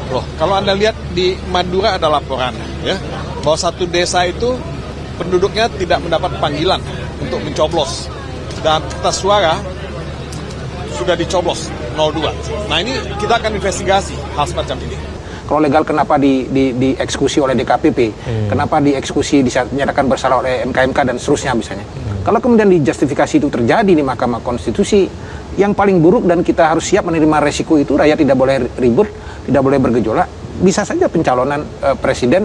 Loh, kalau Anda lihat di Madura ada laporan ya, bahwa satu desa itu penduduknya tidak mendapat panggilan untuk mencoblos. Dan kertas suara sudah dicoblos 02. Nah ini kita akan investigasi hal semacam ini. Kalau legal kenapa dieksekusi oleh DKPP, kenapa dieksekusi dinyatakan bersalah oleh MKMK dan seterusnya misalnya. Kalau kemudian dijustifikasi itu terjadi di Mahkamah Konstitusi, yang paling buruk dan kita harus siap menerima resiko itu, rakyat tidak boleh ribut, tidak boleh bergejolak, bisa saja pencalonan presiden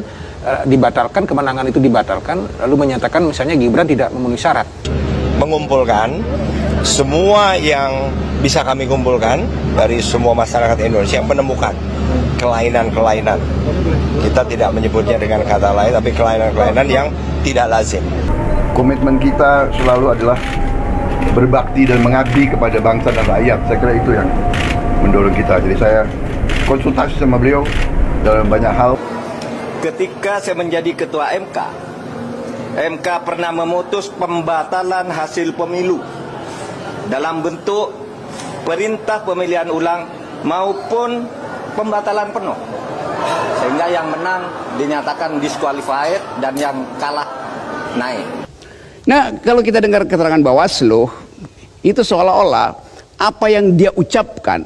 dibatalkan, kemenangan itu dibatalkan, lalu menyatakan misalnya Gibran tidak memenuhi syarat. Mengumpulkan semua yang bisa kami kumpulkan dari semua masyarakat Indonesia yang menemukan kelainan-kelainan. Kita tidak menyebutnya dengan kata lain, tapi kelainan-kelainan yang tidak lazim. Komitmen kita selalu adalah berbakti dan mengabdi kepada bangsa dan rakyat. Saya kira itu yang mendorong kita. Jadi saya konsultasi sama beliau dalam banyak hal. Ketika saya menjadi ketua MK, MK pernah memutus pembatalan hasil pemilu dalam bentuk perintah pemilihan ulang maupun pembatalan penuh, sehingga yang menang dinyatakan disqualified dan yang kalah naik. Nah, kalau kita dengar keterangan Bawaslu, itu seolah-olah apa yang dia ucapkan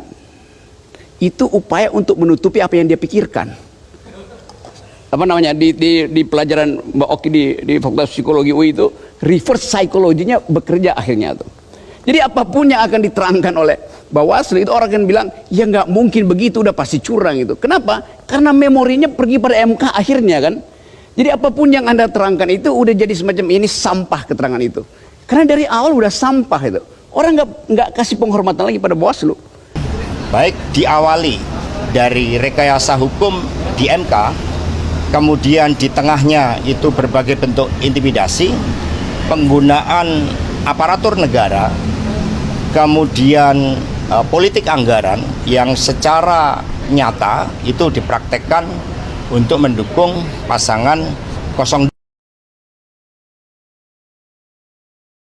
itu upaya untuk menutupi apa yang dia pikirkan. Apa namanya di pelajaran Mbak Oki di Fakultas Psikologi UI itu, reverse psikologinya bekerja akhirnya tuh. Jadi apapun yang akan diterangkan oleh Bawaslu itu orang akan bilang ya nggak mungkin begitu, udah pasti curang itu. Kenapa? Karena memorinya pergi pada MK akhirnya kan. Jadi apapun yang Anda terangkan itu udah jadi semacam ini sampah keterangan itu. Karena dari awal udah sampah itu. Orang nggak kasih penghormatan lagi pada Bawaslu. Baik diawali dari rekayasa hukum di MK, kemudian di tengahnya itu berbagai bentuk intimidasi, penggunaan aparatur negara, kemudian politik anggaran yang secara nyata itu dipraktekkan untuk mendukung pasangan 02.